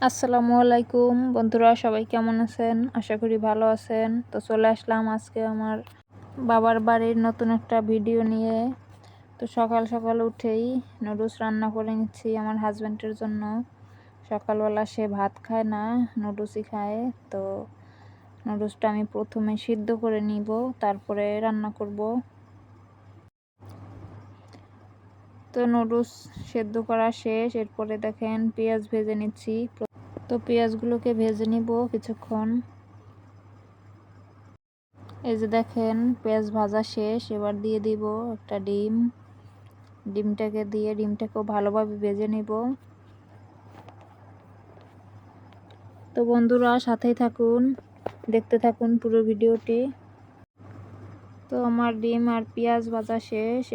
আসসালামু আলাইকুম বন্ধুরা, সবাই কেমন আছেন? আশা করি ভালো আছেন। তো চলে আসলাম আজকে আমার বাবার বাড়ির নতুন একটা ভিডিও নিয়ে। তো সকাল সকাল উঠেই নুডলস রান্না করে নিচ্ছি আমার হাজব্যান্ডের জন্য। সকালবেলা সে ভাত খায় না, নুডলসই খায়। তো নুডলসটা আমি প্রথমে সিদ্ধ করে নিব, তারপরে রান্না করব। তো নুডলস সেদ্ধ করা শেষ। এরপরে দেখেন পেঁয়াজ ভেজে নিচ্ছি। তো পেঁয়াজগুলোকে ভেজে নিব কিছুক্ষণ। এই যে দেখেন পেঁয়াজ ভাজা শেষ। এবার দিয়ে দিব একটা ডিম। ডিমটাকেও ভালোভাবে ভেজে নিব। তো বন্ধুরা সাথেই থাকুন, দেখতে থাকুন পুরো ভিডিওটি। তো আমার ডিম আর পেঁয়াজ ভাজা শেষ।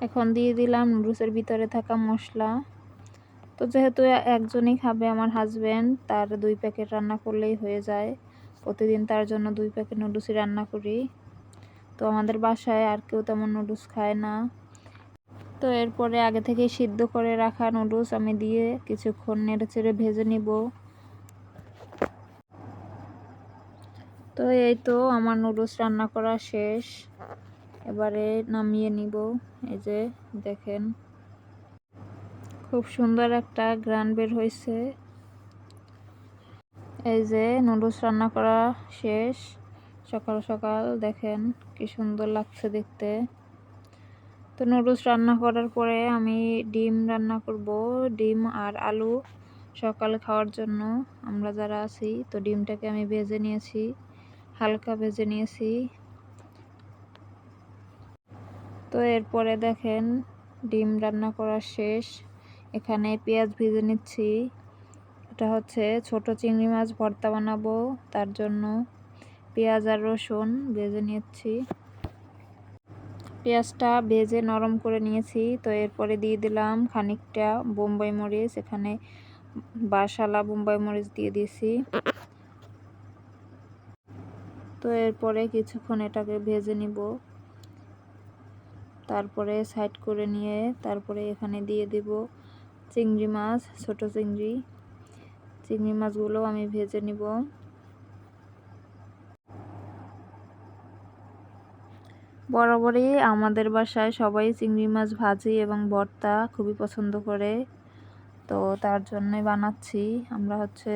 এখন দিয়ে দিলাম নুডলসের ভিতরে থাকা মশলা। তো যেহেতু একজনই খাবে আমার হাজব্যান্ড, তার 2 প্যাকেট রান্না করলেই হয়ে যায়। প্রতিদিন তার জন্য 2 প্যাকেট নুডলসই রান্না করি। তো আমাদের বাসায় আর কেউ তেমন নুডলস খায় না। তো এরপরে আগে থেকে সিদ্ধ করে রাখা নুডলস আমি দিয়ে কিছুক্ষণ নেড়েচেড়ে ভেজে নিব। তো এই তো আমার নুডলস রান্না করা শেষ। এবারে নামিয়ে নিব। এই যে দেখেন খুব সুন্দর একটা ঘ্রাণ বের হয়েছে। এই যে নুডলস রান্না করা শেষ। সকাল সকাল দেখেন কি সুন্দর লাগছে দেখতে। তো নুডলস রান্না করার পরে আমি ডিম রান্না করব। ডিম আর আলু সকালে খাওয়ার জন্য আমরা যারা আছি। তো ডিমটাকে আমি ভেজে নিয়েছি, হালকা ভেজে নিয়েছি। তো এরপরে দেখেন ডিম রান্না করা শেষ। এখানে পেঁয়াজ ভেজে নিচ্ছি। এটা হচ্ছে ছোট চিংড়ি মাছ ভর্তা বানাবো, তার জন্য পেঁয়াজ আর রসুন ভেজে নিচ্ছি। পেঁয়াজটা ভেজে নরম করে নিয়েছি। তো এরপরে দিয়ে দিলাম খানিকটা বোম্বাই মরিচ। এখানে বাসালা বোম্বাই মরিচ দিয়ে দিয়েছি। তো এরপরে কিছুক্ষণ এটাকে ভেজে নিব। তারপরে সাইড করে নিয়ে তারপরে এখানে দিয়ে দিব চিংড়ি মাছ, ছোট চিংড়ি মাছগুলো আমি ভেজে নিব। বরাবরই আমাদের বাসায় সবাই চিংড়ি মাছ ভাজি এবং ভর্তা খুবই পছন্দ করে। তো তার জন্যই বানাচ্ছি। আমরা হচ্ছে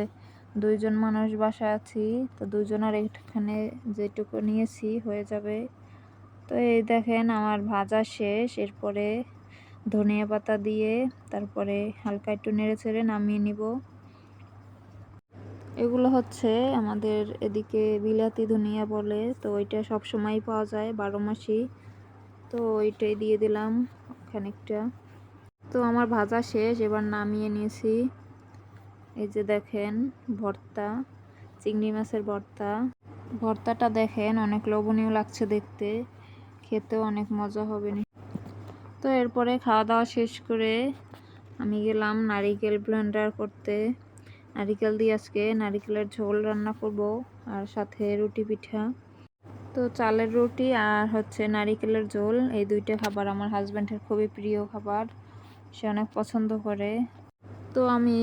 2 জন মানুষ বাসায় আছি। তো 2 জনের এখানে যেটুকু নিয়েছি হয়ে যাবে। তো এই দেখেন আমার ভাজা শেষ। এরপরে ধনিয়া পাতা দিয়ে তারপরে হালকা একটু নেড়েচেড়ে নামিয়ে নিব। এগুলো হচ্ছে আমাদের এদিকে বিলাতি ধনিয়া বলে। তো ওইটা সবসময় পাওয়া যায়, 12 মাসই। তো ওইটাই দিয়ে দিলাম খানিকটা। তো আমার ভাজা শেষ, এবার নামিয়ে নিয়েছি। এই যে দেখেন ভর্তা, চিংড়ি মাছের ভর্তা। ভর্তাটা দেখেন অনেক লোভনীয় লাগছে দেখতে, খেতেও অনেক মজা হবে। তো এরপরে খাওয়া দাওয়া শেষ করে আমি গেলাম নারিকেল ব্লেন্ডার করতে। নারিকেল দিয়ে আজকে নারিকেলের ঝোল রান্না করব, আর সাথে রুটি পিঠা। তো চালের রুটি আর হচ্ছে নারিকেলের ঝোল, এই 2টা খাবার আমার হাজব্যান্ডের খুবই প্রিয় খাবার, সে অনেক পছন্দ করে। তো আমি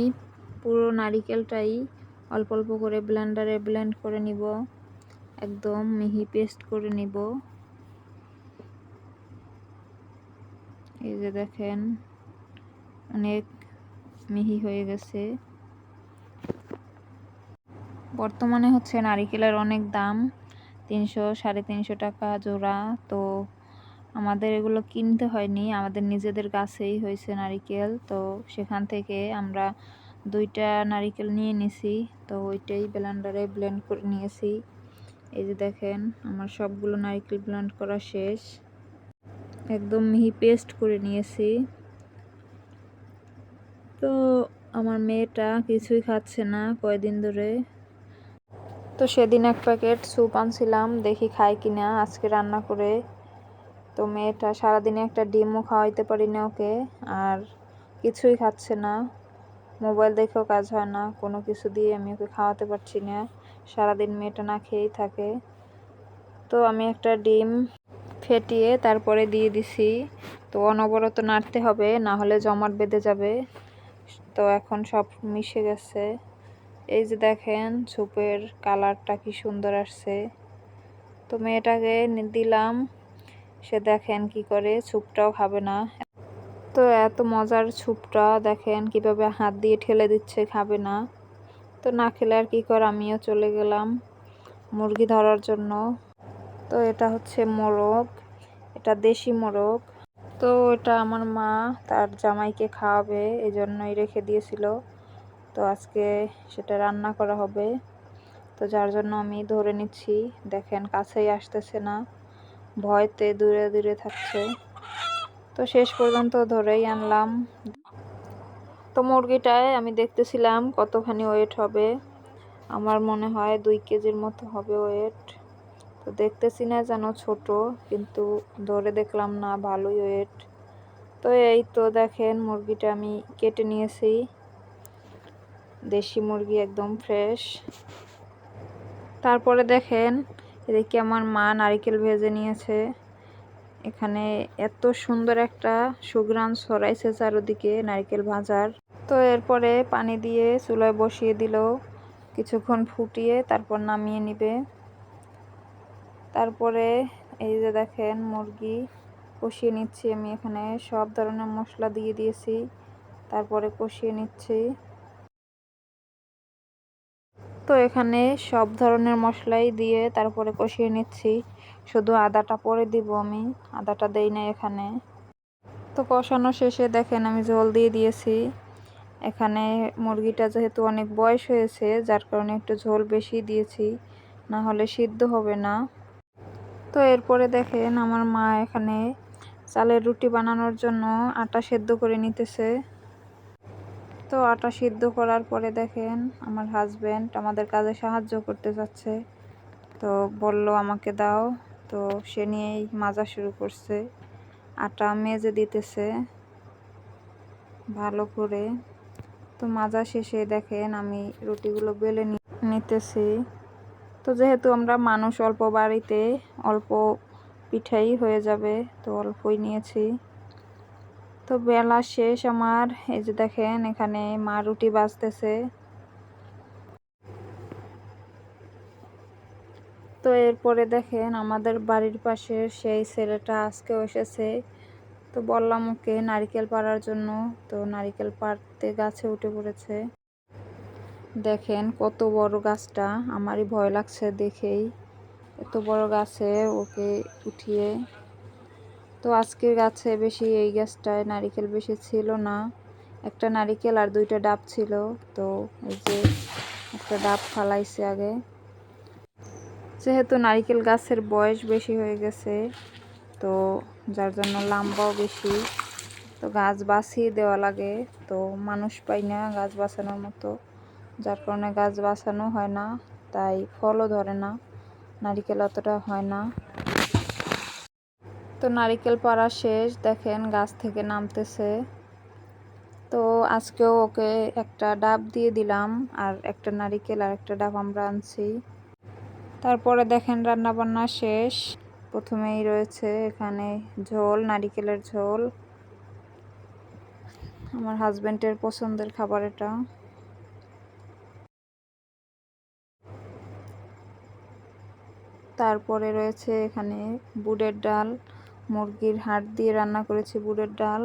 পুরো নারিকেলটাই অল্প অল্প করে ব্লেন্ডারে ব্লেন্ড করে নিব, একদম মিহি পেস্ট করে নিব। এই যে দেখেন অনেক মিহি হয়ে গেছে। বর্তমানে হচ্ছে নারিকেলের অনেক দাম, 300-350 টাকা জোড়া। তো আমাদের এগুলো কিনতে হয়নি, আমাদের নিজেদের গাছেই হয়েছে নারিকেল। তো সেখান থেকে আমরা 2টা নারিকেল নিয়ে নিছি। তো ওইটাই ব্লেন্ডারে ব্লেন্ড করে নিয়েছি। এই যে দেখেন আমার সবগুলো নারিকেল ব্লেন্ড করা শেষ, একদম মিহি পেস্ট করে নিয়েছি। তো আমার মেয়েটা কিছুই খাচ্ছে না কয়দিন ধরে। তো সেদিন 1 প্যাকেট স্যুপ আনছিলাম, দেখি খায় কিনা আজকে রান্না করে। তো মেয়েটা সারাদিনে একটা ডিমও খাওয়াইতে পারি না ওকে, আর কিছুই খাচ্ছে না। মোবাইল দেখেও কাজ হয় না, কোনো কিছু দিয়ে আমি ওকে খাওয়াতে পারছি না। সারাদিন মেয়েটা না খেয়েই থাকে। তো আমি একটা ডিম ফেটিয়ে তারপরে দিয়ে দিছি। তো অনবরত নাড়তে হবে, না হলে জমাট বেঁধে যাবে। তো এখন সব মিশে গেছে। এই যে দেখেন স্যুপের কালারটা কি সুন্দর আসছে। তো মেয়েটাকে দিলাম, সে দেখেন কি করে, স্যুপটাও খাবে না। তো এত মজার স্যুপটা দেখেন কিভাবে হাত দিয়ে ঠেলে দিচ্ছে, খাবে না। তো না খেলে আর কি করে, আমিও চলে গেলাম মুরগি ধরার জন্য। তো এটা হচ্ছে মোরগ, এটা দেশি মোরগ। তো এটা আমার মা তার জামাইকে খাওয়াবে, এই জন্যই রেখে দিয়েছিল। তো আজকে সেটা রান্না করা হবে। তো যার জন্য আমি ধরে নিচ্ছি। দেখেন কাছেই আসতেছে না, ভয়তে দূরে দূরে থাকছে। তো শেষ পর্যন্ত ধরেই আনলাম। তো মুরগিটায় আমি দেখতেছিলাম কতখানি ওয়েট হবে। আমার মনে হয় 2 কেজির মতো হবে ওয়েট। তো দেখতেছি না যেন ছোট, কিন্তু ধরে দেখলাম না ভালোই ওয়েট। তো এই তো দেখেন মুরগিটা আমি কেটে নিয়েছি, দেশি মুরগি একদম ফ্রেশ। তারপরে দেখেন এদিকে আমার মা নারকেল ভেজে নিয়েছে। এখানে এত সুন্দর একটা সুঘ্রাণ ছড়াইছে চারদিকে নারকেল ভাজার। তো এরপরে পানি দিয়ে চুলায় বসিয়ে দিল, কিছুক্ষণ ফুটিয়ে তারপর নামিয়ে নিবে। তারপরে এই যে দেখেন মুরগি কষিয়ে নিচ্ছি আমি, এখানে সব ধরনের মশলা দিয়ে দিয়েছি, তারপরে কষিয়ে নিচ্ছি। তো এখানে সব ধরনের মশলাই দিয়ে তারপরে কষিয়ে নিচ্ছি, শুধু আদাটা পরে দিব আমি, আদাটা দেই না এখানে। তো কষানো শেষে দেখেন আমি ঝোল দিয়ে দিয়েছি। এখানে মুরগিটা যেহেতু অনেক বয়স হয়েছে, যার কারণে একটু ঝোল বেশি দিয়েছি, না হলে সিদ্ধ হবে না। তো এরপরে দেখেন আমার মা এখানে চালের রুটি বানানোর জন্য আটা সেদ্ধ করে নিতেছে। তো আটা সিদ্ধ করার পরে দেখেন আমার হাজবেন্ড আমাদের কাজে সাহায্য করতে যাচ্ছে। তো বলল আমাকে দাও, তো সে নিয়েই মাজা শুরু করছে, আটা মেজে দিতেছে ভালো করে। তো মাজা শেষে দেখেন আমি রুটিগুলো বেলে নিতেছি। তো যেহেতু আমরা মানুষ অল্প, বাড়িতে অল্প পিঠাই হয়ে যাবে, তো অল্পই নিয়েছি। তো বেলা শেষ আমার। এই যে দেখেন এখানে মা রুটি ভাজতেছে। তো এরপরে দেখেন আমাদের বাড়ির পাশে সেই ছেলেটা আজকেও এসেছে। তো বললাম ওকে নারকেল পাড়ার জন্য, তো নারকেল পাড়তে গাছে উঠে পড়েছে। দেখেন কত বড় গাছটা, আমারই ভয় লাগছে দেখেই, এত বড় গাছে ওকে উঠিয়ে। তো আজকের গাছে বেশি, এই গাছটায় নারকেল বেশি ছিল না, একটা নারকেল আর 2টা ডাব ছিল। তো এই যে একটা ডাব ফালাইছে আগে, যেহেতু নারকেল গাছের বয়স বেশি হয়ে গেছে, তো যার জন্য লম্বাও বেশি। তো গাছ বাঁচিয়ে দেওয়া লাগে, তো মানুষ পাই না গাছ বাঁচানোর মতো, যার কারণে গাছ বাঁচানো হয় না, তাই ফলও ধরে না, নারকেল অতটা হয় না। তো নারকেল পাড়া শেষ, দেখেন গাছ থেকে নামতেছে। তো আজকেও ওকে একটা ডাব দিয়ে দিলাম, আর একটা নারকেল আর একটা ডাব আমরা আনছি। তারপরে দেখেন রান্না বান্না শেষ। প্রথমেই রয়েছে এখানে ঝোল, নারকেলের ঝোল, আমার হাজবেন্ডের পছন্দের খাবার এটা। তারপরে রয়েছে এখানে বুটের ডাল, মুরগির হাড় দিয়ে রান্না করেছি বুটের ডাল।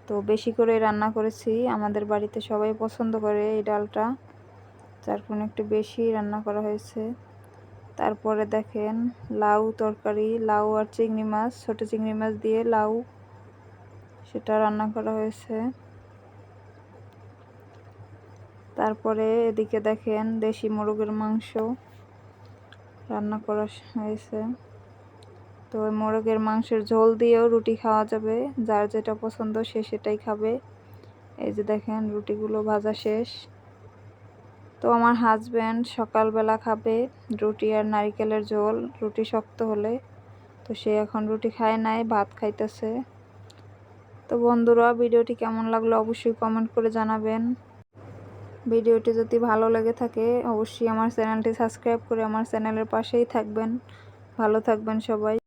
তো বেশি করে রান্না করেছি, আমাদের বাড়িতে সবাই পছন্দ করে এই ডালটা, যার কারণে একটু বেশি রান্না করা হয়েছে। তারপরে দেখেন লাউ তরকারি, লাউ আর চিংড়ি মাছ, ছোট চিংড়ি মাছ দিয়ে লাউ, সেটা রান্না করা হয়েছে। তারপরে এদিকে দেখেন দেশি মোরগের মাংস রান্না করা হয়েছে। তো ওই মোরগের মাংসের ঝোল দিয়েও রুটি খাওয়া যাবে, যার যেটা পছন্দ সে সেটাই খাবে। এই যে দেখেন রুটিগুলো ভাজা শেষ। তো আমার হাজব্যান্ড সকালবেলা খাবে রুটি আর নারকেলের ঝোল, রুটি শক্ত হলে। তো সে এখন রুটি খায় নাই, ভাত খাইতেছে। তো বন্ধুরা ভিডিওটি কেমন লাগলো অবশ্যই কমেন্ট করে জানাবেন। ভিডিওটি যদি ভালো লেগে থাকে অবশ্যই আমার চ্যানেলটি সাবস্ক্রাইব করে আমার চ্যানেলের পাশেই থাকবেন। ভালো থাকবেন সবাই।